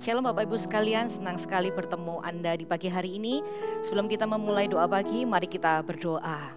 Shalom Bapak Ibu sekalian, senang sekali bertemu Anda di pagi hari ini. Sebelum kita memulai doa pagi, mari kita berdoa.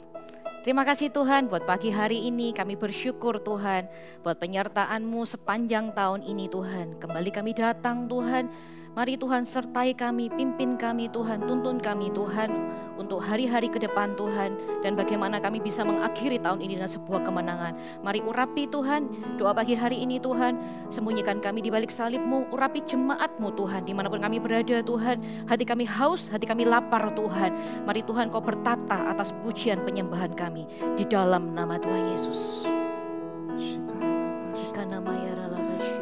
Terima kasih Tuhan buat pagi hari ini, kami bersyukur Tuhan buat penyertaan-Mu sepanjang tahun ini Tuhan. Kembali kami datang Tuhan, mari Tuhan sertai kami, pimpin kami Tuhan, tuntun kami Tuhan untuk hari-hari ke depan Tuhan. Dan bagaimana kami bisa mengakhiri tahun ini dengan sebuah kemenangan. Mari urapi Tuhan, doa pagi hari ini Tuhan, sembunyikan kami di balik salib-Mu, urapi jemaat-Mu Tuhan, dimanapun kami berada Tuhan. Hati kami haus, hati kami lapar Tuhan. Mari Tuhan Kau bertata atas pujian penyembahan kami, di dalam nama Tuhan Yesus.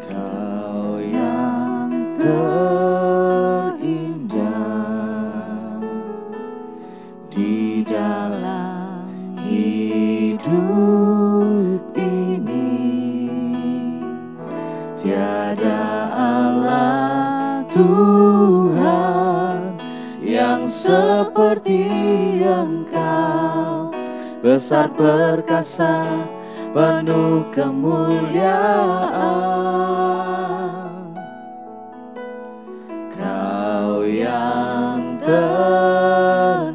Kau yang terindah di dalam hidup ini, tiada Allah Tuhan yang seperti Engkau, besar perkasa, penuh kemuliaan. Kau yang termanis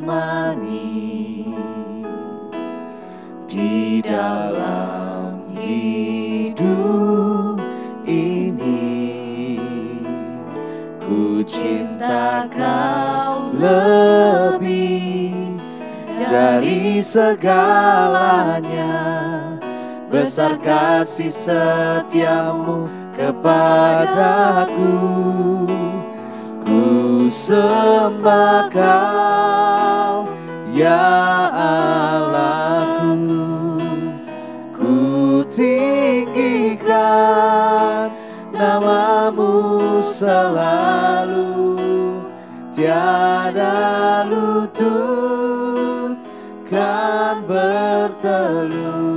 di dalam hidup ini, ku cinta Kau lebih dari segalanya. Besar kasih setiamu kepadaku, ku sembah Kau ya Allahku. Ku tinggikan nama-Mu selalu, tiada lutut kan bertelut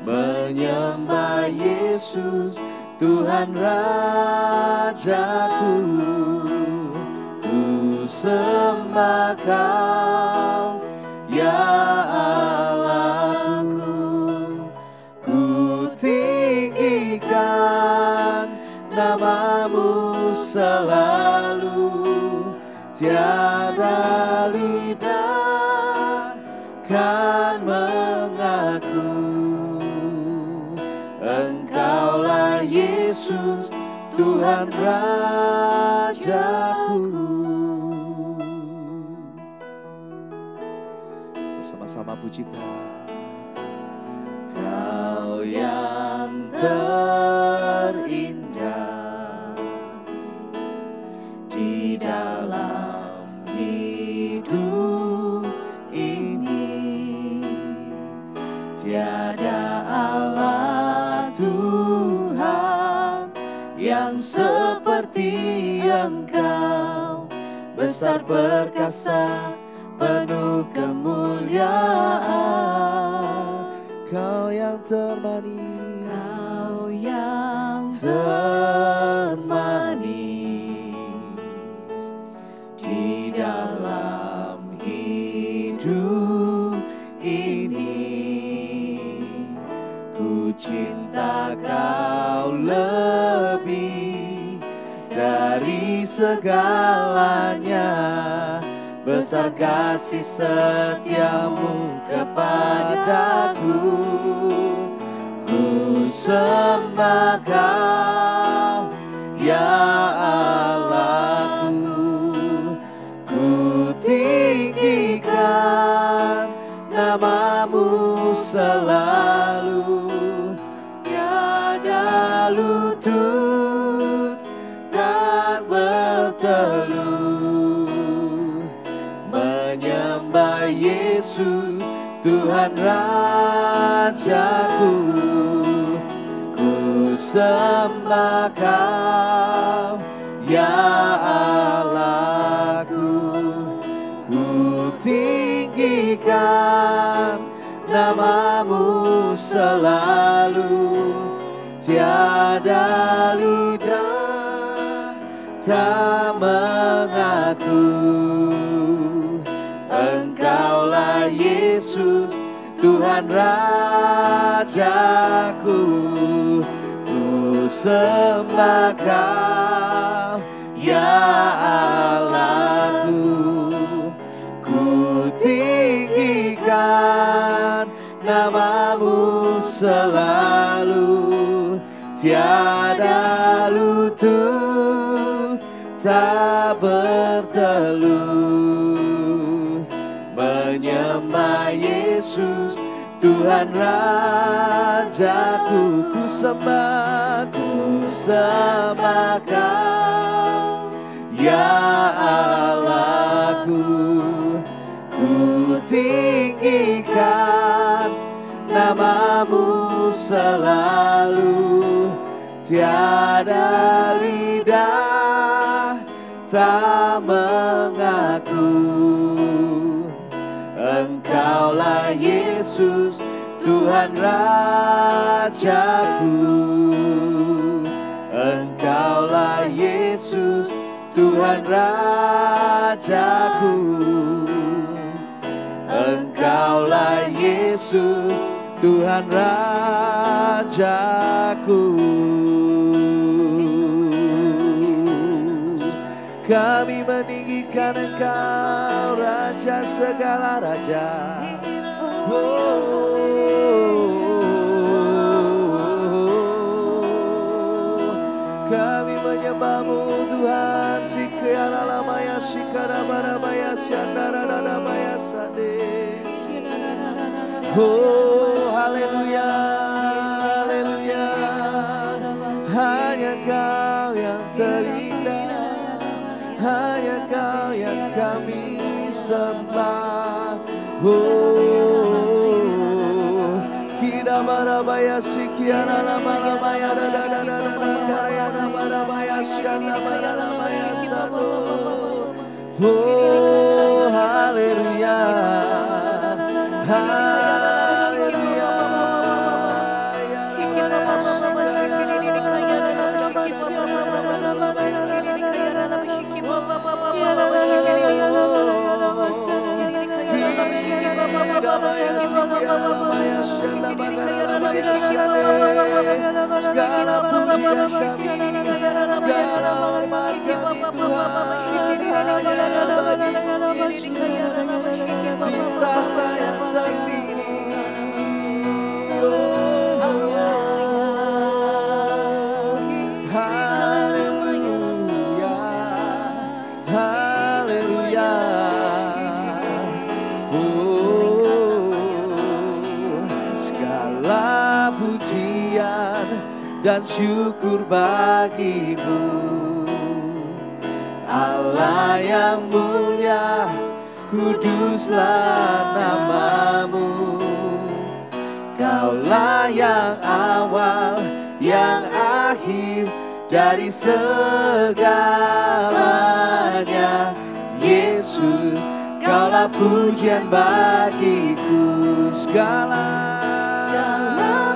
menyembah Yesus Tuhan Rajaku. Ku sembah Kau ya Allahku. Ku tinggikan nama-Mu selalu, tiada lidah kan mengaku Engkaulah Yesus Tuhan Rajaku. Bersama-sama pujikan. Kau yang terindah di dalam hidup ini, tiada Allah Tuhan yang seperti Engkau, besar perkasa, penuh kemuliaan. Kau yang termanis, Kau yang termanis di dalam hidup ini, ku cinta Kau lebih dari segalanya. Besar kasih setiamu kepadaku, ku sembah Kau ya Allahku. Ku tinggikan nama-Mu selalu, tiada lutut kan bertelut menyembah Yesus Tuhan Rajaku. Ku sembah Kau ya Allahku. Ku tinggikan nama-Mu selalu, tiada lidah tak mengaku Engkaulah Yesus Tuhan Rajaku. Ku sembah Kau ya Allahku. Ku tinggikan namamu selalu, tiada lutut tak berteluh. Menyembah Yesus Tuhan Rajaku, ku sembah Kau, ya Allahku. Ku tinggikan namamu selalu, tiada lidah tak mengaku. Engkaulah Yesus Tuhan Rajaku. Engkaulah Yesus Tuhan Rajaku. Engkaulah Yesus Tuhan Rajaku. Kami meninggikan Engkau, Raja segala raja. Kami menyembah-Mu Tuhan, Sikyalamaya Sikarabarabaya Syandaradadabaya Sande. Oh, haleluya, haleluya. Hanya Kau yang terindah, hanya Kau yang kami sembah. Oh, kita barabaya sikiana lama lama ya dada karya barabaya syana barabaya satu. Oh, haleluya, haleluya. Segala pujian kami, segala hormat kami Tuhan hanya bagi-Mu Yesus di tahta yang tertinggi. Haleluya, haleluya. Segala pujian dan syukur bagi-Mu, Allah yang mulia, kuduslah nama-Mu. Kaulah yang awal, yang akhir dari segalanya. Yesus, Kaulah pujian bagiku. Segala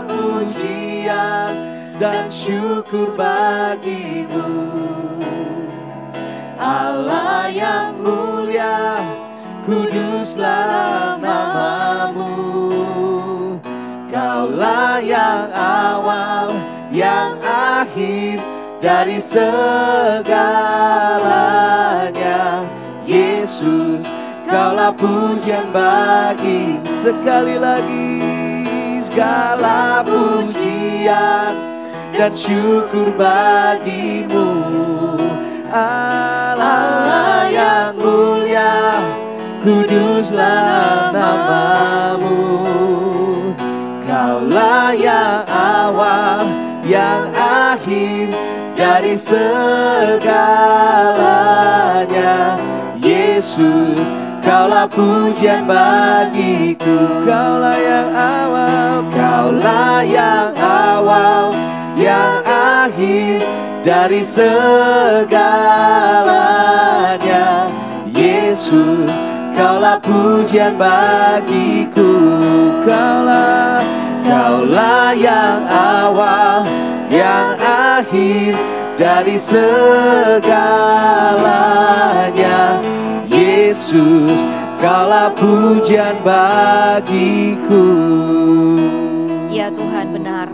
pujian dan syukur bagi-Mu, Allah yang mulia, kuduslah nama-Mu. Kaulah yang awal, yang akhir dari segalanya. Yesus, Kaulah pujian bagi. Sekali lagi, segala pujian dan syukur bagi-Mu, Allah yang mulia, kuduslah nama-Mu. Kaulah yang awal, yang akhir dari segalanya. Yesus, Kaulah pujian bagiku. Kaulah yang awal, Kaulah yang awal, yang akhir dari segalanya. Yesus, Kaulah pujian bagiku. Kaulah yang awal, yang akhir dari segalanya. Yesus, Kaulah pujian bagiku. Ya Tuhan, benar,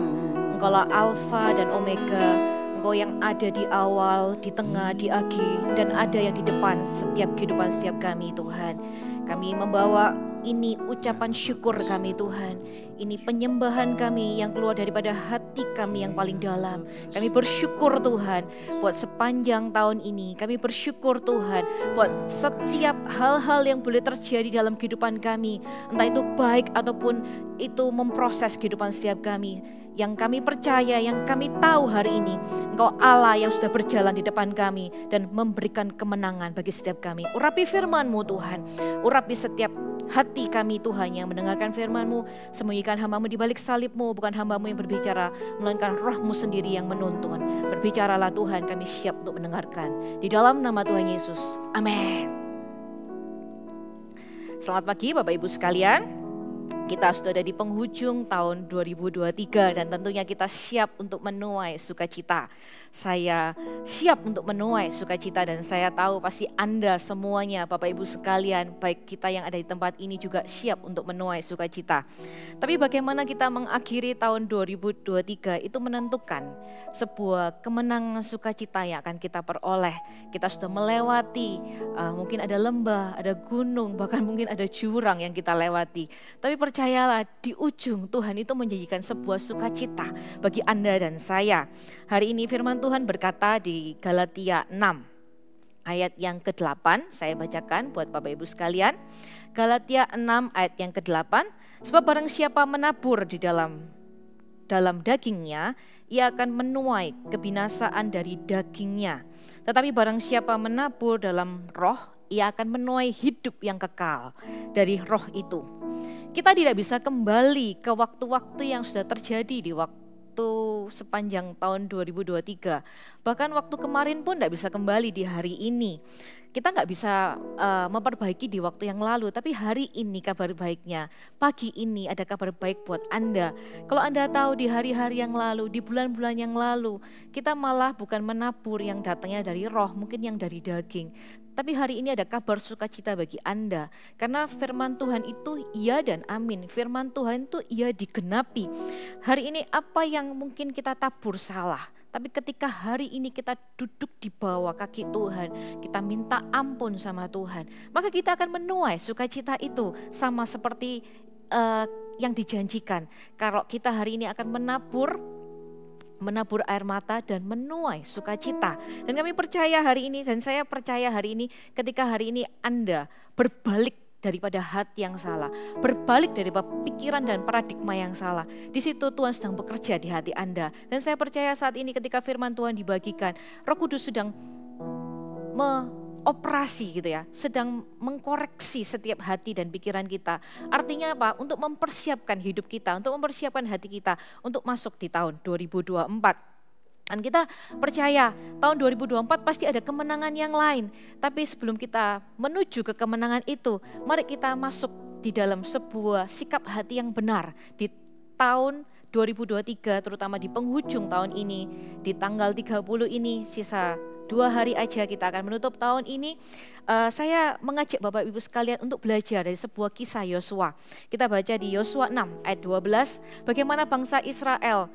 Engkaulah Alfa dan Omega, Engkau yang ada di awal, di tengah, di akhir, dan ada yang di depan setiap kehidupan setiap kami Tuhan. Kami membawa ini ucapan syukur kami Tuhan. Ini penyembahan kami yang keluar daripada hati kami yang paling dalam. Kami bersyukur Tuhan buat sepanjang tahun ini. Kami bersyukur Tuhan buat setiap hal-hal yang boleh terjadi dalam kehidupan kami. Entah itu baik ataupun itu memproses kehidupan setiap kami. Yang kami percaya, yang kami tahu hari ini, Engkau Allah yang sudah berjalan di depan kami dan memberikan kemenangan bagi setiap kami. Urapi firman-Mu Tuhan, urapi setiap hati kami Tuhan yang mendengarkan firman-Mu. Sembunyikan hamba-Mu di balik salib-Mu, bukan hamba-Mu yang berbicara, melainkan Roh-Mu sendiri yang menuntun. Berbicaralah Tuhan, kami siap untuk mendengarkan. Di dalam nama Tuhan Yesus, amin. Selamat pagi Bapak Ibu sekalian. Kita sudah ada di penghujung tahun 2023 dan tentunya kita siap untuk menuai sukacita. Saya siap untuk menuai sukacita dan saya tahu pasti Anda semuanya Bapak Ibu sekalian, baik kita yang ada di tempat ini juga siap untuk menuai sukacita. Tapi bagaimana kita mengakhiri tahun 2023 itu menentukan sebuah kemenangan sukacita yang akan kita peroleh. Kita sudah melewati, mungkin ada lembah, ada gunung, bahkan mungkin ada jurang yang kita lewati. Tapi percayalah di ujung Tuhan itu menjanjikan sebuah sukacita bagi Anda dan saya. Hari ini firman Tuhan berkata di Galatia 6 ayat yang ke-8, saya bacakan buat Bapak Ibu sekalian. Galatia 6 ayat yang ke-8, sebab barang siapa menabur di dalam dagingnya, ia akan menuai kebinasaan dari dagingnya. Tetapi barang siapa menabur dalam roh, ia akan menuai hidup yang kekal dari roh itu. Kita tidak bisa kembali ke waktu-waktu yang sudah terjadi di waktu sepanjang tahun 2023. Bahkan waktu kemarin pun tidak bisa kembali di hari ini. Kita nggak bisa memperbaiki di waktu yang lalu, tapi hari ini kabar baiknya, pagi ini ada kabar baik buat Anda. Kalau Anda tahu di hari-hari yang lalu, di bulan-bulan yang lalu, kita malah bukan menabur yang datangnya dari roh, mungkin yang dari daging. Tapi hari ini ada kabar sukacita bagi Anda. Karena firman Tuhan itu iya dan amin. Firman Tuhan itu iya digenapi. Hari ini apa yang mungkin kita tabur salah. Tapi ketika hari ini kita duduk di bawah kaki Tuhan, kita minta ampun sama Tuhan, maka kita akan menuai sukacita itu sama seperti yang dijanjikan. Kalau kita hari ini akan menabur air mata dan menuai sukacita. Dan kami percaya hari ini, dan saya percaya hari ini, ketika hari ini Anda berbalik daripada hati yang salah, berbalik daripada pikiran dan paradigma yang salah, di situ Tuhan sedang bekerja di hati Anda. Dan saya percaya saat ini ketika firman Tuhan dibagikan, Roh Kudus sedang operasi gitu ya, sedang mengkoreksi setiap hati dan pikiran kita. Artinya apa? Untuk mempersiapkan hidup kita, untuk mempersiapkan hati kita untuk masuk di tahun 2024. Dan kita percaya tahun 2024 pasti ada kemenangan yang lain. Tapi sebelum kita menuju ke kemenangan itu, mari kita masuk di dalam sebuah sikap hati yang benar di tahun 2023, terutama di penghujung tahun ini, di tanggal 30 ini, sisa 2 hari aja kita akan menutup tahun ini. Saya mengajak Bapak Ibu sekalian untuk belajar dari sebuah kisah Yosua. Kita baca di Yosua 6 ayat 12, bagaimana bangsa Israel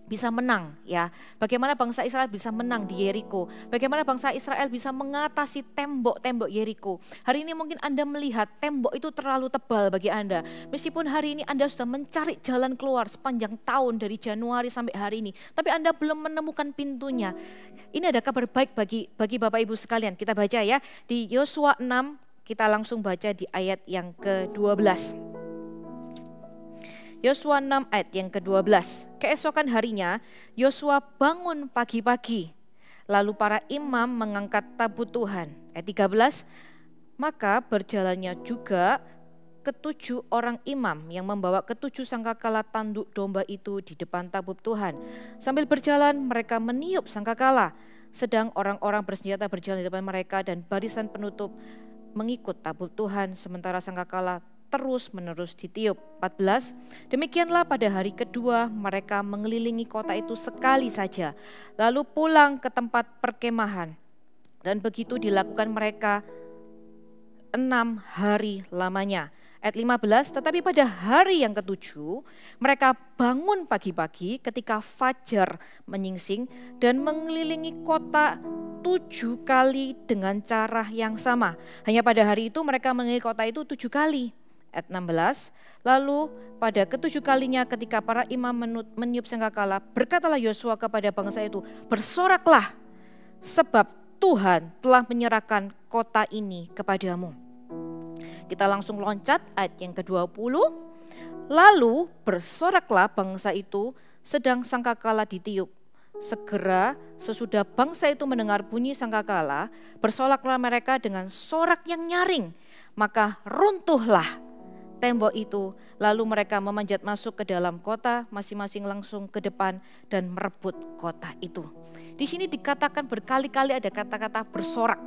bisa menang ya. Bagaimana bangsa Israel bisa menang di Yeriko. Bagaimana bangsa Israel bisa mengatasi tembok-tembok Yeriko. Hari ini mungkin Anda melihat tembok itu terlalu tebal bagi Anda. Meskipun hari ini Anda sudah mencari jalan keluar sepanjang tahun dari Januari sampai hari ini, tapi Anda belum menemukan pintunya. Ini ada kabar baik bagi Bapak Ibu sekalian. Kita baca ya di Yosua 6, kita langsung baca di ayat yang ke-12. Yosua 6 ayat yang ke-12. Keesokan harinya Yosua bangun pagi-pagi. Lalu para imam mengangkat tabut Tuhan. Ayat 13. Maka berjalannya juga ke-7 orang imam yang membawa ke-7 sangkakala tanduk domba itu di depan tabut Tuhan. Sambil berjalan mereka meniup sangkakala. Sedang orang-orang bersenjata berjalan di depan mereka dan barisan penutup mengikut tabut Tuhan. Sementara sangkakala terus-menerus ditiup. 14. Demikianlah pada hari kedua mereka mengelilingi kota itu sekali saja, lalu pulang ke tempat perkemahan. Dan begitu dilakukan mereka 6 hari lamanya. Ayat 15, tetapi pada hari yang ketujuh mereka bangun pagi-pagi ketika fajar menyingsing dan mengelilingi kota 7 kali dengan cara yang sama. Hanya pada hari itu mereka mengelilingi kota itu 7 kali. Ayat 16, lalu pada ketujuh kalinya ketika para imam meniup sangkakala, berkatalah Yosua kepada bangsa itu, bersoraklah sebab Tuhan telah menyerahkan kota ini kepadamu. Kita langsung loncat ayat yang ke-20. Lalu bersoraklah bangsa itu sedang sangkakala ditiup. Segera sesudah bangsa itu mendengar bunyi sangkakala, bersoraklah mereka dengan sorak yang nyaring. Maka runtuhlah tembok itu, lalu mereka memanjat masuk ke dalam kota, masing-masing langsung ke depan dan merebut kota itu. Di sini dikatakan berkali-kali ada kata-kata bersorak.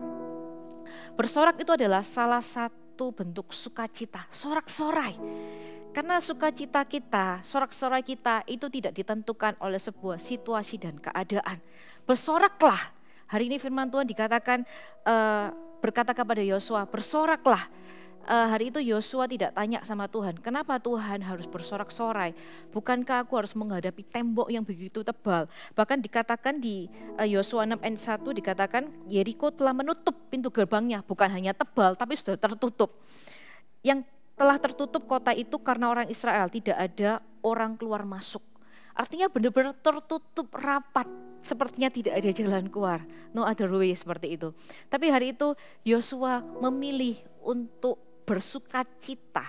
Bersorak itu adalah salah satu bentuk sukacita, sorak-sorai. Karena sukacita kita, sorak-sorai kita itu tidak ditentukan oleh sebuah situasi dan keadaan. Bersoraklah. Hari ini firman Tuhan dikatakan berkata kepada Yosua, bersoraklah. Hari itu Yosua tidak tanya sama Tuhan, kenapa Tuhan harus bersorak-sorai? Bukankah aku harus menghadapi tembok yang begitu tebal? Bahkan dikatakan di Yosua 6 ayat 1 dikatakan Yeriko telah menutup pintu gerbangnya, bukan hanya tebal tapi sudah tertutup. Yang telah tertutup kota itu karena orang Israel, tidak ada orang keluar masuk. Artinya benar-benar tertutup rapat, sepertinya tidak ada jalan keluar, no other way seperti itu. Tapi hari itu Yosua memilih untuk bersukacita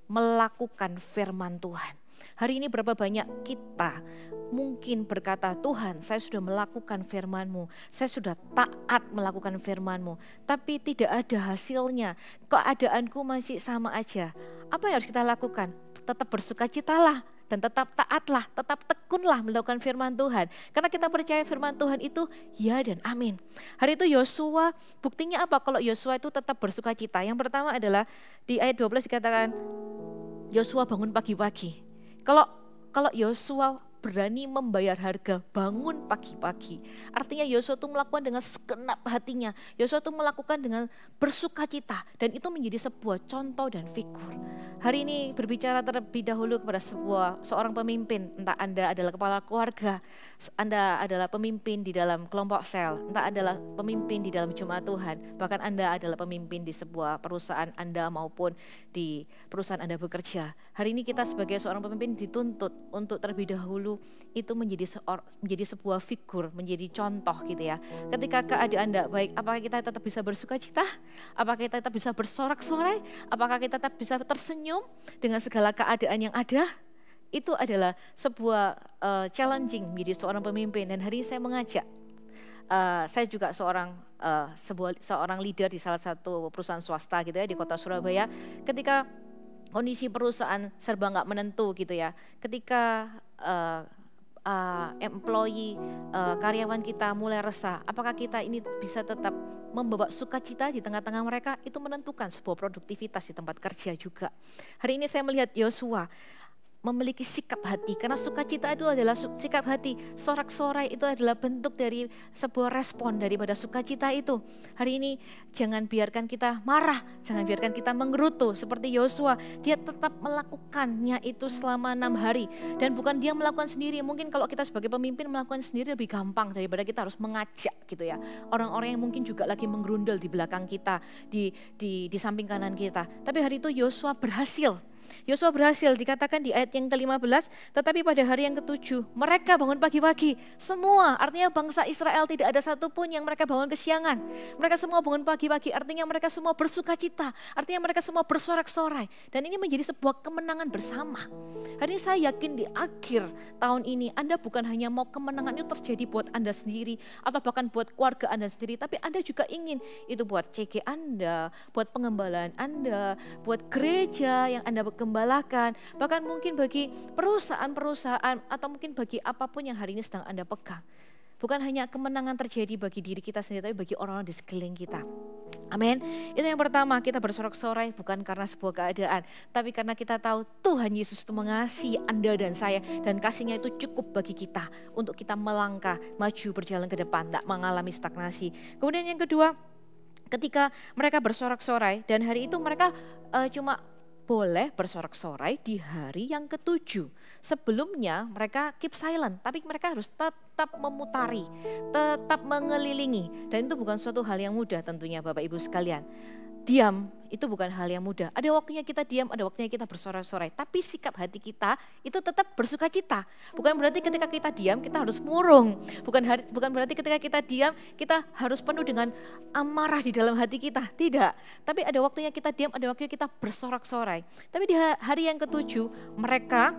melakukan firman Tuhan. Hari ini berapa banyak kita mungkin berkata, Tuhan saya sudah melakukan firman-Mu, saya sudah taat melakukan firman-Mu, tapi tidak ada hasilnya, keadaanku masih sama aja. Apa yang harus kita lakukan? Tetap bersukacitalah dan tetap taatlah, tetap tekunlah melakukan firman Tuhan. Karena kita percaya firman Tuhan itu ya dan amin. Hari itu Yosua, buktinya apa kalau Yosua itu tetap bersukacita? Yang pertama adalah di ayat 12 dikatakan Yosua bangun pagi-pagi. Kalau Yosua berani membayar harga, bangun pagi-pagi. Artinya Yosua itu melakukan dengan segenap hatinya. Yosua itu melakukan dengan bersukacita dan itu menjadi sebuah contoh dan figur. Hari ini berbicara terlebih dahulu kepada seorang pemimpin, entah Anda adalah kepala keluarga, Anda adalah pemimpin di dalam kelompok sel, entah adalah pemimpin di dalam jemaat Tuhan, bahkan Anda adalah pemimpin di sebuah perusahaan Anda maupun di perusahaan Anda bekerja. Hari ini kita sebagai seorang pemimpin dituntut untuk terlebih dahulu itu menjadi sebuah figur, menjadi contoh gitu ya. Ketika keadaan tidak baik, apakah kita tetap bisa bersukacita? Apakah kita tetap bisa bersorak-sorai? Apakah kita tetap bisa tersenyum dengan segala keadaan yang ada? Itu adalah sebuah challenging menjadi seorang pemimpin. Dan hari ini saya mengajak, saya juga seorang leader di salah satu perusahaan swasta gitu ya di kota Surabaya. Ketika kondisi perusahaan serba nggak menentu gitu ya, ketika karyawan kita mulai resah, apakah kita ini bisa tetap membawa sukacita di tengah-tengah mereka? Itu menentukan sebuah produktivitas di tempat kerja juga. Hari ini saya melihat Yosua memiliki sikap hati, karena sukacita itu adalah sikap hati. Sorak-sorai itu adalah bentuk dari sebuah respon daripada sukacita itu. Hari ini jangan biarkan kita marah, jangan biarkan kita menggerutu seperti Yosua. Dia tetap melakukannya itu selama 6 hari. Dan bukan dia melakukan sendiri, mungkin kalau kita sebagai pemimpin melakukan sendiri lebih gampang daripada kita harus mengajak gitu ya. Orang-orang yang mungkin juga lagi menggerundel di belakang kita, di samping kanan kita. Tapi hari itu Yosua berhasil. Yosua berhasil, dikatakan di ayat yang ke-15, tetapi pada hari yang ke-7 mereka bangun pagi-pagi. Semua, artinya bangsa Israel tidak ada satupun yang mereka bangun kesiangan. Mereka semua bangun pagi-pagi, artinya mereka semua bersukacita, artinya mereka semua bersorak-sorai. Dan ini menjadi sebuah kemenangan bersama. Hari ini saya yakin di akhir tahun ini Anda bukan hanya mau kemenangan itu terjadi buat Anda sendiri atau bahkan buat keluarga Anda sendiri, tapi Anda juga ingin itu buat CG Anda, buat pengembalaan Anda, buat gereja yang Anda gembalakan, bahkan mungkin bagi perusahaan-perusahaan atau mungkin bagi apapun yang hari ini sedang Anda pegang. Bukan hanya kemenangan terjadi bagi diri kita sendiri, tapi bagi orang-orang di sekeliling kita. Amin. Itu yang pertama, kita bersorak-sorai bukan karena sebuah keadaan, tapi karena kita tahu Tuhan Yesus itu mengasihi Anda dan saya, dan kasihnya itu cukup bagi kita untuk kita melangkah, maju, berjalan ke depan, tak mengalami stagnasi. Kemudian yang kedua, ketika mereka bersorak-sorai dan hari itu mereka cuma boleh bersorak-sorai di hari yang ke-7. Sebelumnya mereka keep silent, tapi mereka harus tetap memutari, tetap mengelilingi. Dan itu bukan suatu hal yang mudah tentunya Bapak Ibu sekalian. Diam itu bukan hal yang mudah. Ada waktunya kita diam, ada waktunya kita bersorak-sorai. Tapi sikap hati kita itu tetap bersuka cita. Bukan berarti ketika kita diam kita harus murung. Bukan berarti ketika kita diam kita harus penuh dengan amarah di dalam hati kita. Tidak. Tapi ada waktunya kita diam, ada waktunya kita bersorak-sorai. Tapi di hari yang ke-7 mereka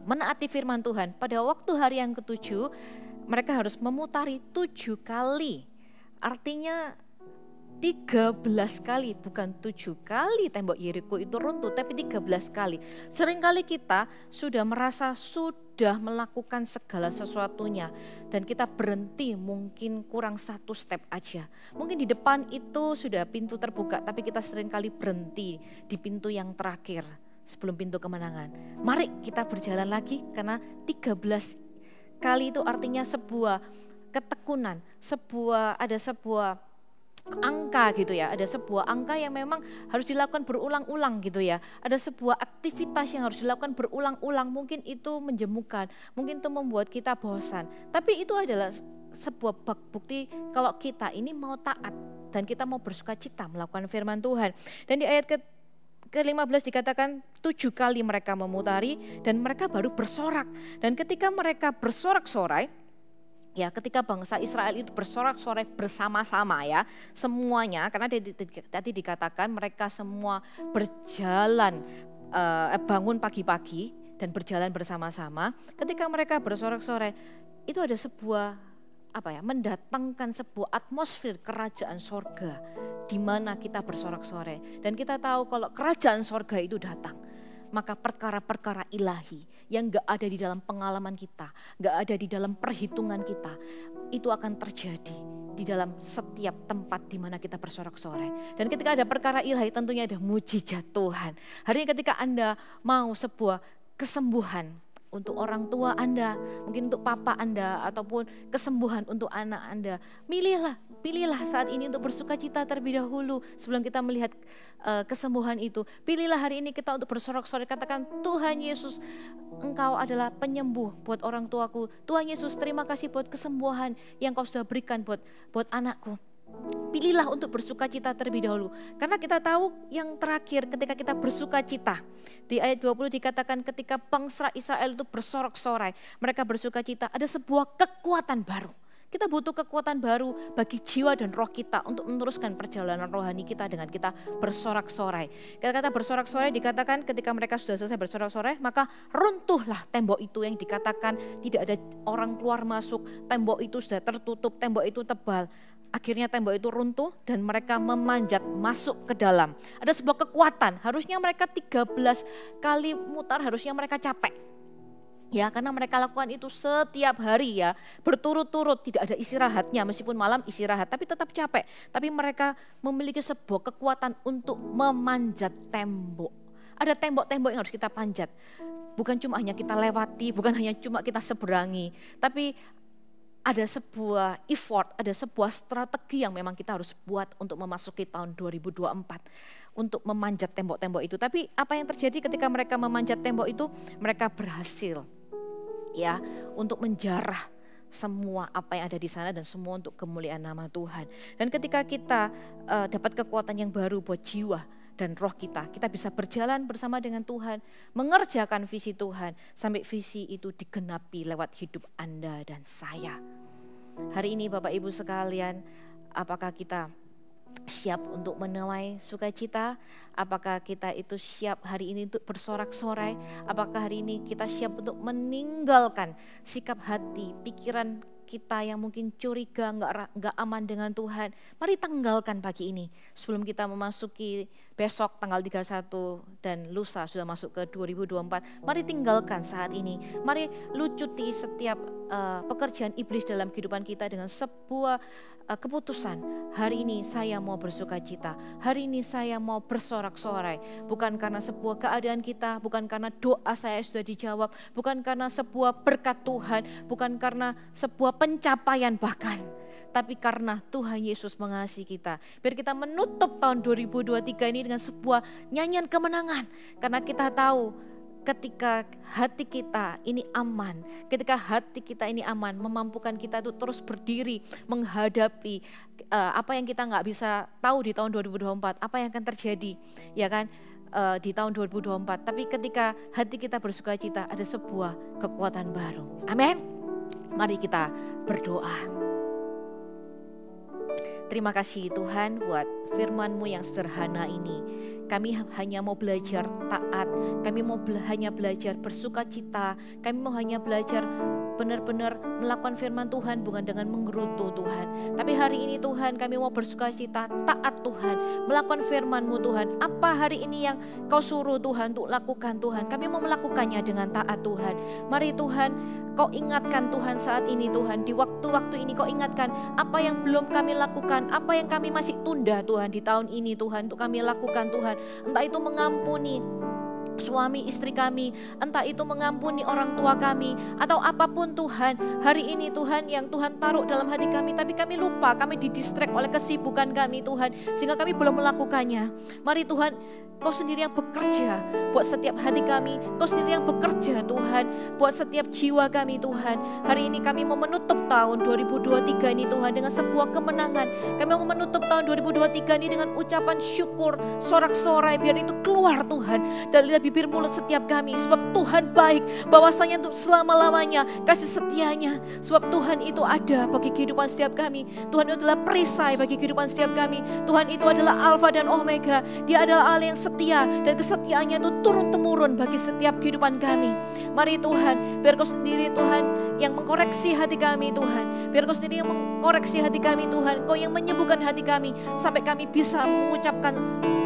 menaati firman Tuhan. Pada waktu hari yang ke-7 mereka harus memutari 7 kali. Artinya 13 kali, bukan 7 kali tembok Yeriko itu runtuh, tapi 13 kali. Seringkali kita sudah merasa sudah melakukan segala sesuatunya dan kita berhenti mungkin kurang 1 step aja. Mungkin di depan itu sudah pintu terbuka, tapi kita seringkali berhenti di pintu yang terakhir sebelum pintu kemenangan. Mari kita berjalan lagi, karena 13 kali itu artinya sebuah ketekunan, ada sebuah angka gitu ya, ada sebuah angka yang memang harus dilakukan berulang-ulang gitu ya. Ada sebuah aktivitas yang harus dilakukan berulang-ulang, mungkin itu menjemukan, mungkin itu membuat kita bosan. Tapi itu adalah sebuah bukti kalau kita ini mau taat dan kita mau bersuka cita melakukan firman Tuhan. Dan di ayat ke-15 dikatakan 7 kali mereka memutari dan mereka baru bersorak. Dan ketika mereka bersorak-sorai, ya, ketika bangsa Israel itu bersorak-sorai bersama-sama ya, semuanya, karena tadi dikatakan mereka semua berjalan, bangun pagi-pagi dan berjalan bersama-sama. Ketika mereka bersorak-sorai, itu ada sebuah mendatangkan sebuah atmosfer kerajaan sorga di mana kita bersorak-sorai. Dan kita tahu kalau kerajaan sorga itu datang, maka perkara-perkara ilahi yang gak ada di dalam pengalaman kita, gak ada di dalam perhitungan kita, itu akan terjadi di dalam setiap tempat di mana kita bersorak-sorai. Dan ketika ada perkara ilahi tentunya ada mujizat Tuhan. Hari ini ketika Anda mau sebuah kesembuhan untuk orang tua Anda, mungkin untuk papa Anda, ataupun kesembuhan untuk anak Anda, pilihlah saat ini untuk bersuka cita terlebih dahulu sebelum kita melihat kesembuhan itu. Pilihlah hari ini kita untuk bersorak-sorai, katakan, Tuhan Yesus, Engkau adalah penyembuh buat orang tuaku. Tuhan Yesus, terima kasih buat kesembuhan yang Kau sudah berikan buat anakku. Pilihlah untuk bersuka cita terlebih dahulu. Karena kita tahu yang terakhir ketika kita bersuka cita. Di ayat 20 dikatakan ketika bangsa Israel itu bersorak-sorai, mereka bersuka cita, ada sebuah kekuatan baru. Kita butuh kekuatan baru bagi jiwa dan roh kita untuk meneruskan perjalanan rohani kita dengan kita bersorak-sorai. Kata-kata bersorak-sorai dikatakan ketika mereka sudah selesai bersorak-sorai, maka runtuhlah tembok itu yang dikatakan tidak ada orang keluar masuk. Tembok itu sudah tertutup, tembok itu tebal. Akhirnya tembok itu runtuh dan mereka memanjat masuk ke dalam. Ada sebuah kekuatan, harusnya mereka 13 kali mutar, harusnya mereka capek. Ya, karena mereka lakukan itu setiap hari ya, berturut-turut, tidak ada istirahatnya, meskipun malam istirahat, tapi tetap capek. Tapi mereka memiliki sebuah kekuatan untuk memanjat tembok. Ada tembok-tembok yang harus kita panjat. Bukan cuma hanya kita lewati, bukan hanya cuma kita seberangi, tapi ada sebuah effort, ada sebuah strategi yang memang kita harus buat untuk memasuki tahun 2024. Untuk memanjat tembok-tembok itu. Tapi apa yang terjadi ketika mereka memanjat tembok itu? Mereka berhasil ya untuk menjarah semua apa yang ada di sana dan semua untuk kemuliaan nama Tuhan. Dan ketika kita dapat kekuatan yang baru buat jiwa dan roh kita bisa berjalan bersama dengan Tuhan, mengerjakan visi Tuhan sampai visi itu digenapi lewat hidup Anda dan saya. Hari ini Bapak Ibu sekalian, apakah kita siap untuk menuai sukacita? Apakah kita itu siap hari ini untuk bersorak-sorai? Apakah hari ini kita siap untuk meninggalkan sikap hati, pikiran kita yang mungkin curiga, nggak aman dengan Tuhan? Mari tanggalkan pagi ini sebelum kita memasuki besok tanggal 31 dan lusa sudah masuk ke 2024. Mari tinggalkan saat ini. Mari lucuti setiap pekerjaan iblis dalam kehidupan kita dengan sebuah keputusan. Hari ini saya mau bersukacita, hari ini saya mau bersorak-sorai, bukan karena sebuah keadaan kita, bukan karena doa saya sudah dijawab, bukan karena sebuah berkat Tuhan, bukan karena sebuah pencapaian bahkan, tapi karena Tuhan Yesus mengasihi kita. Biar kita menutup tahun 2023 ini dengan sebuah nyanyian kemenangan, karena kita tahu ketika hati kita ini aman, ketika hati kita ini aman, memampukan kita itu terus berdiri menghadapi apa yang kita nggak bisa tahu di tahun 2024, apa yang akan terjadi, ya kan, di tahun 2024. Tapi ketika hati kita bersuka cita, ada sebuah kekuatan baru. Amin. Mari kita berdoa. Terima kasih Tuhan buat firman-Mu yang sederhana ini. Kami hanya mau belajar taat, kami mau hanya belajar bersuka cita, kami mau hanya belajar benar-benar melakukan firman Tuhan bukan dengan menggerutu Tuhan. Tapi hari ini Tuhan kami mau bersuka cita, taat Tuhan, melakukan firman-Mu Tuhan. Apa hari ini yang Kau suruh Tuhan untuk lakukan Tuhan, kami mau melakukannya dengan taat Tuhan. Mari Tuhan, Kau ingatkan Tuhan saat ini Tuhan, di waktu-waktu ini Kau ingatkan apa yang belum kami lakukan, apa yang kami masih tunda Tuhan di tahun ini Tuhan, untuk kami lakukan Tuhan. Entah itu mengampuni suami istri kami, entah itu mengampuni orang tua kami, atau apapun Tuhan, hari ini Tuhan yang Tuhan taruh dalam hati kami, tapi kami lupa, kami didistract oleh kesibukan kami Tuhan, sehingga kami belum melakukannya. Mari Tuhan, Kau sendiri yang bekerja buat setiap hati kami, Kau sendiri yang bekerja Tuhan buat setiap jiwa kami Tuhan. Hari ini kami mau menutup tahun 2023 ini Tuhan dengan sebuah kemenangan. Kami mau menutup tahun 2023 ini dengan ucapan syukur, sorak-sorai, biar itu keluar Tuhan dari bibir mulut setiap kami. Sebab Tuhan baik, bahwasanya untuk selama-lamanya kasih setianya. Sebab Tuhan itu ada bagi kehidupan setiap kami. Tuhan itu adalah perisai bagi kehidupan setiap kami. Tuhan itu adalah Alfa dan Omega. Dia adalah Allah yang setia, dan kesetiaannya itu turun-temurun bagi setiap kehidupan kami. Mari Tuhan, biar Kau sendiri Tuhan yang mengkoreksi hati kami Tuhan. Biar Kau sendiri yang mengkoreksi hati kami Tuhan. Kau yang menyembuhkan hati kami sampai kami bisa mengucapkan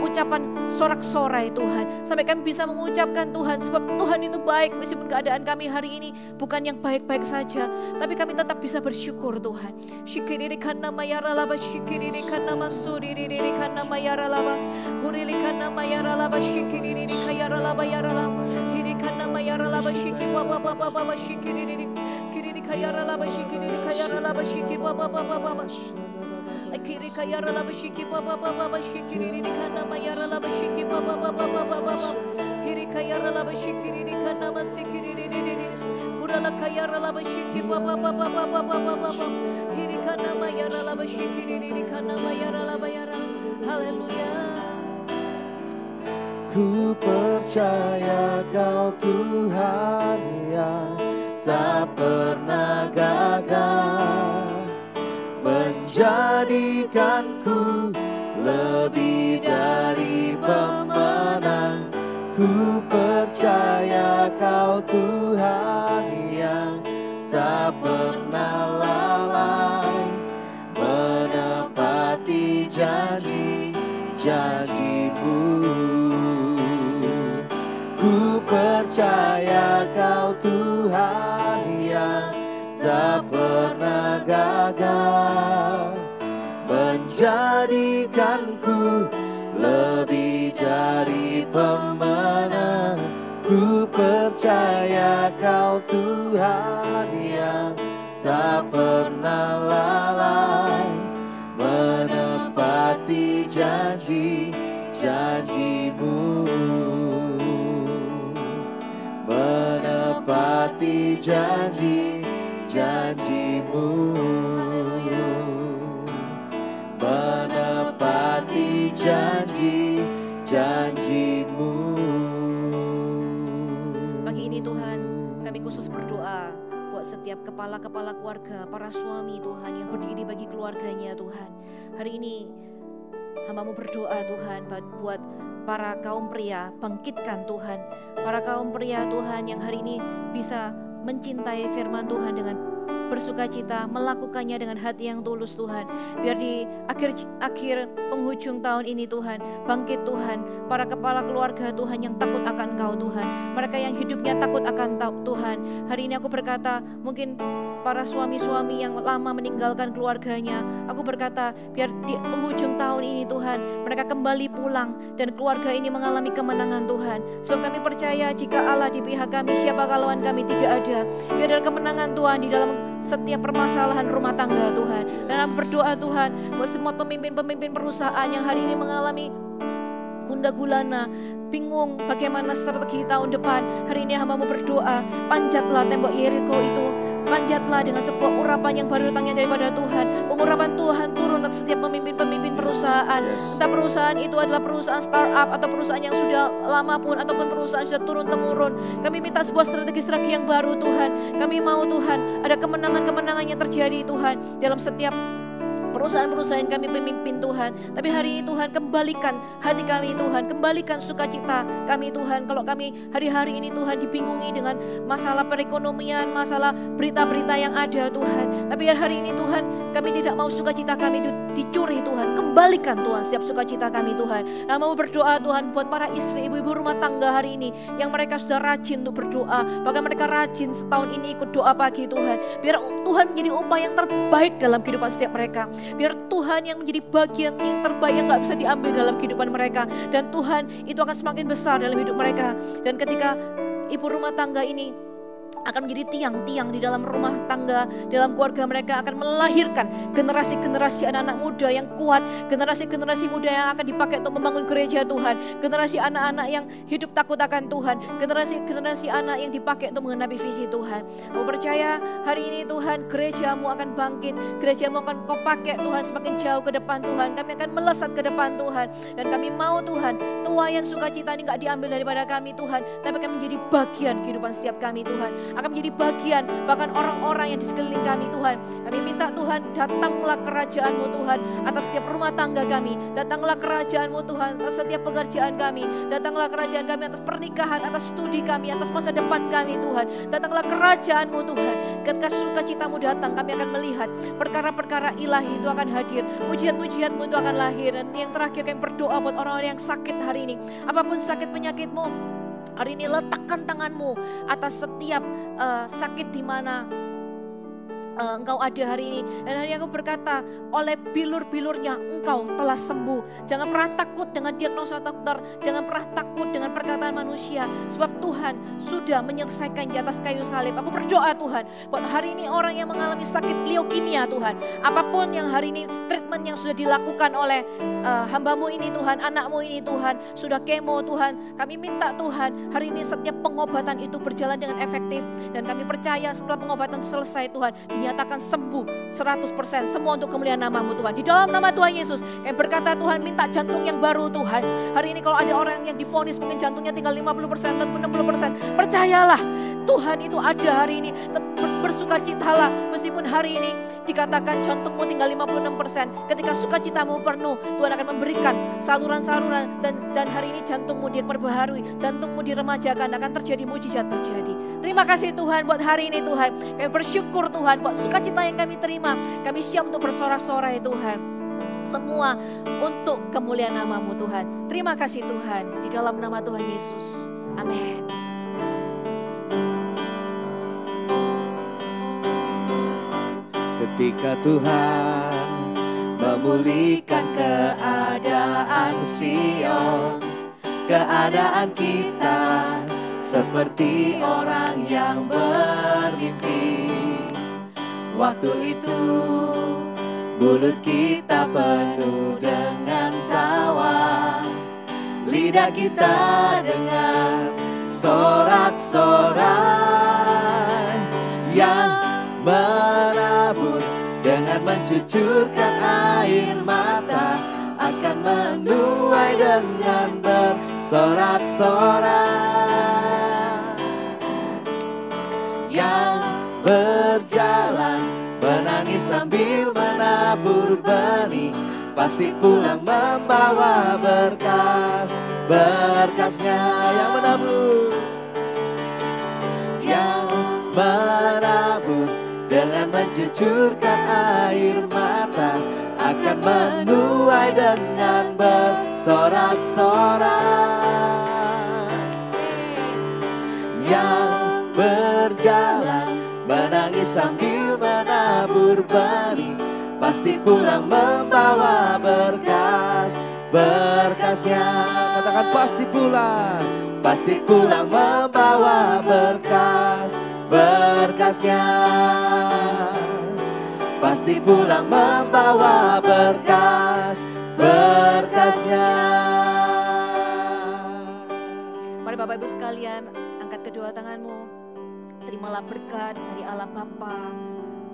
ucapan sorak-sorai Tuhan. Sampai kami bisa mengucapkan Tuhan, sebab Tuhan itu baik meskipun keadaan kami hari ini bukan yang baik-baik saja, tapi kami tetap bisa bersyukur Tuhan. Syikiririkan nama yaralaba, syikiririkan nama suriririkan nama yaralaba, hurilikan nama yaralaba, syikiririkan yaralaba yaralaba, hirikan nama yaralaba, syikibaba syikiririk, kiririkan yaralaba, syikiririkan yaralaba, syikibaba Akiri kayara laba shiki baba baba shikiri kana mayara laba shiki baba baba hiri kayara laba shikiri kana masikiri kurala kayara laba shiki baba baba hiri kana mayara laba shikiri kana mayara laba yara. Haleluya. Ku percaya Kau Tuhan yang tak pernah gagal, menjadikanku lebih dari pemenang. Ku percaya Kau Tuhan yang tak pernah lalai, menepati janji-janji-Mu. Ku percaya Kau Tuhan yang tak pernah gagal, menjadikanku lebih dari pemenang. Ku percaya Kau Tuhan yang tak pernah lalai, menepati janji-janji-Mu, menepati janji-janji-Mu, menepati janji-janji-Mu. Pagi ini Tuhan, kami khusus berdoa buat setiap kepala-kepala keluarga, para suami Tuhan yang berdiri bagi keluarganya Tuhan. Hari ini hamba-Mu berdoa Tuhan buat para kaum pria, bangkitkan Tuhan. Para kaum pria Tuhan yang hari ini bisa mencintai firman Tuhan dengan bersukacita, melakukannya dengan hati yang tulus Tuhan. Biar di akhir penghujung tahun ini Tuhan, bangkit Tuhan, para kepala keluarga Tuhan yang takut akan Engkau Tuhan. Mereka yang hidupnya takut akan Tuhan. Hari ini aku berkata, mungkin para suami-suami yang lama meninggalkan keluarganya, aku berkata biar di penghujung tahun ini Tuhan, mereka kembali pulang dan keluarga ini mengalami kemenangan Tuhan. Sebab kami percaya jika Allah di pihak kami, siapa lawan kami tidak ada. Biar ada kemenangan Tuhan di dalam setiap permasalahan rumah tangga Tuhan. Dan aku berdoa Tuhan buat semua pemimpin-pemimpin perusahaan yang hari ini mengalami gundah gulana, bingung bagaimana strategi tahun depan. Hari ini hamba-Mu berdoa, panjatlah tembok Yeriko itu, panjatlah dengan sebuah urapan yang baru datangnya daripada Tuhan. Pengurapan Tuhan turun atas setiap pemimpin-pemimpin perusahaan. Entah perusahaan itu adalah perusahaan startup atau perusahaan yang sudah lama pun, ataupun perusahaan sudah turun-temurun. Kami minta sebuah strategi-strategi yang baru Tuhan. Kami mau Tuhan ada kemenangan-kemenangan yang terjadi Tuhan dalam setiap perusahaan-perusahaan kami pemimpin Tuhan. Tapi hari ini Tuhan, kembalikan hati kami Tuhan, kembalikan sukacita kami Tuhan. Kalau kami hari-hari ini Tuhan dibingungi dengan masalah perekonomian, masalah berita-berita yang ada Tuhan. Tapi hari ini Tuhan, kami tidak mau sukacita kami itu dicuri Tuhan. Kembalikan Tuhan setiap sukacita kami Tuhan. Dan mau berdoa Tuhan buat para istri, ibu-ibu rumah tangga hari ini yang mereka sudah rajin untuk berdoa. Bahkan mereka rajin setahun ini ikut doa pagi Tuhan. Biar Tuhan menjadi upaya yang terbaik dalam kehidupan setiap mereka. Biar Tuhan yang menjadi bagian yang terbaik yang gak bisa diambil dalam kehidupan mereka. Dan Tuhan itu akan semakin besar dalam hidup mereka. Dan ketika ibu rumah tangga ini akan menjadi tiang-tiang di dalam rumah tangga, dalam keluarga mereka, akan melahirkan generasi-generasi anak-anak muda yang kuat, generasi-generasi muda yang akan dipakai untuk membangun gereja Tuhan, generasi anak-anak yang hidup takut akan Tuhan, generasi-generasi anak yang dipakai untuk menggenapi visi Tuhan. Aku percaya hari ini Tuhan, gerejamu akan bangkit, gerejamu akan Kau pakai Tuhan semakin jauh ke depan Tuhan. Kami akan melesat ke depan Tuhan, dan kami mau Tuhan, tuaian sukacita ini gak diambil daripada kami Tuhan, tapi akan menjadi bagian kehidupan setiap kami Tuhan, akan menjadi bagian bahkan orang-orang yang di sekeliling kami Tuhan. Kami minta Tuhan, datanglah kerajaan-Mu Tuhan atas setiap rumah tangga kami, datanglah kerajaan-Mu Tuhan atas setiap pekerjaan kami, datanglah kerajaan kami atas pernikahan, atas studi kami, atas masa depan kami Tuhan. Datanglah kerajaan-Mu Tuhan. Ketika sukacita-Mu datang, kami akan melihat perkara-perkara ilahi itu akan hadir, mujizat-mujizat-Mu itu akan lahir. Dan yang terakhir, kami berdoa buat orang-orang yang sakit hari ini, apapun sakit penyakitmu, hari ini letakkan tangan-Mu atas setiap sakit di mana Engkau ada hari ini. Dan hari ini aku berkata, oleh bilur-bilurnya Engkau telah sembuh. Jangan pernah takut dengan diagnosa dokter, jangan pernah takut dengan perkataan manusia, sebab Tuhan sudah menyelesaikan di atas kayu salib. Aku berdoa Tuhan, buat hari ini orang yang mengalami sakit leukemia Tuhan, apapun yang hari ini treatment yang sudah dilakukan oleh hamba-Mu ini Tuhan, anak-Mu ini Tuhan, sudah kemo Tuhan, kami minta Tuhan, hari ini setiap pengobatan itu berjalan dengan efektif. Dan kami percaya setelah pengobatan selesai Tuhan, dinyatakan sembuh 100%, semua untuk kemuliaan nama-Mu Tuhan. Di dalam nama Tuhan Yesus, kami berkata Tuhan, minta jantung yang baru Tuhan. Hari ini kalau ada orang yang divonis mungkin jantungnya tinggal 50% atau 60%, percayalah Tuhan itu ada hari ini. Bersukacitalah meskipun hari ini dikatakan jantungmu tinggal 56%. Ketika sukacitamu penuh, Tuhan akan memberikan saluran-saluran, dan hari ini jantungmu diperbaharui, jantungmu diremajakan, akan terjadi mujizat terjadi. Terima kasih Tuhan buat hari ini Tuhan. Kami bersyukur Tuhan buat sukacita yang kami terima. Kami siap untuk bersorak-sorai Tuhan. Semua untuk kemuliaan nama-Mu Tuhan. Terima kasih Tuhan, di dalam nama Tuhan Yesus. Amin. Ketika Tuhan memulihkan keadaan Sion, keadaan kita seperti orang yang bermimpi. Waktu itu mulut kita penuh dengan tawa, lidah kita dengan sorak-sorai yang menabur dengan mencucurkan air mata, akan menuai dengan bersorak-sorai. Yang berjalan menangis sambil menabur benih, pasti pulang membawa berkasnya. Yang menabur dengan mencucurkan air mata, akan menuai dengan bersorak-sorak. Yang berjalan menangis sambil menabur benih, pasti pulang membawa berkasnya. Katakan pasti pulang membawa berkasnya. Pasti pulang membawa berkasnya. Mari Bapak Ibu sekalian, angkat kedua tanganmu. Terimalah berkat dari Allah Bapa,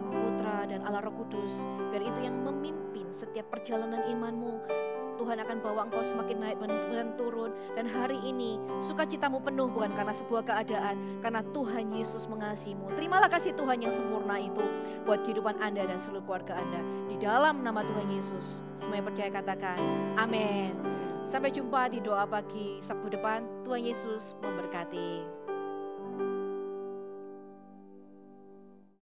Putra dan Allah Roh Kudus. Biar itu yang memimpin setiap perjalanan imanmu. Tuhan akan bawa engkau semakin naik dan turun. Dan hari ini sukacitamu penuh bukan karena sebuah keadaan, karena Tuhan Yesus mengasihimu. Terimalah kasih Tuhan yang sempurna itu buat kehidupan Anda dan seluruh keluarga Anda. Di dalam nama Tuhan Yesus, semua yang percaya katakan amin. Sampai jumpa di doa pagi Sabtu depan. Tuhan Yesus memberkati.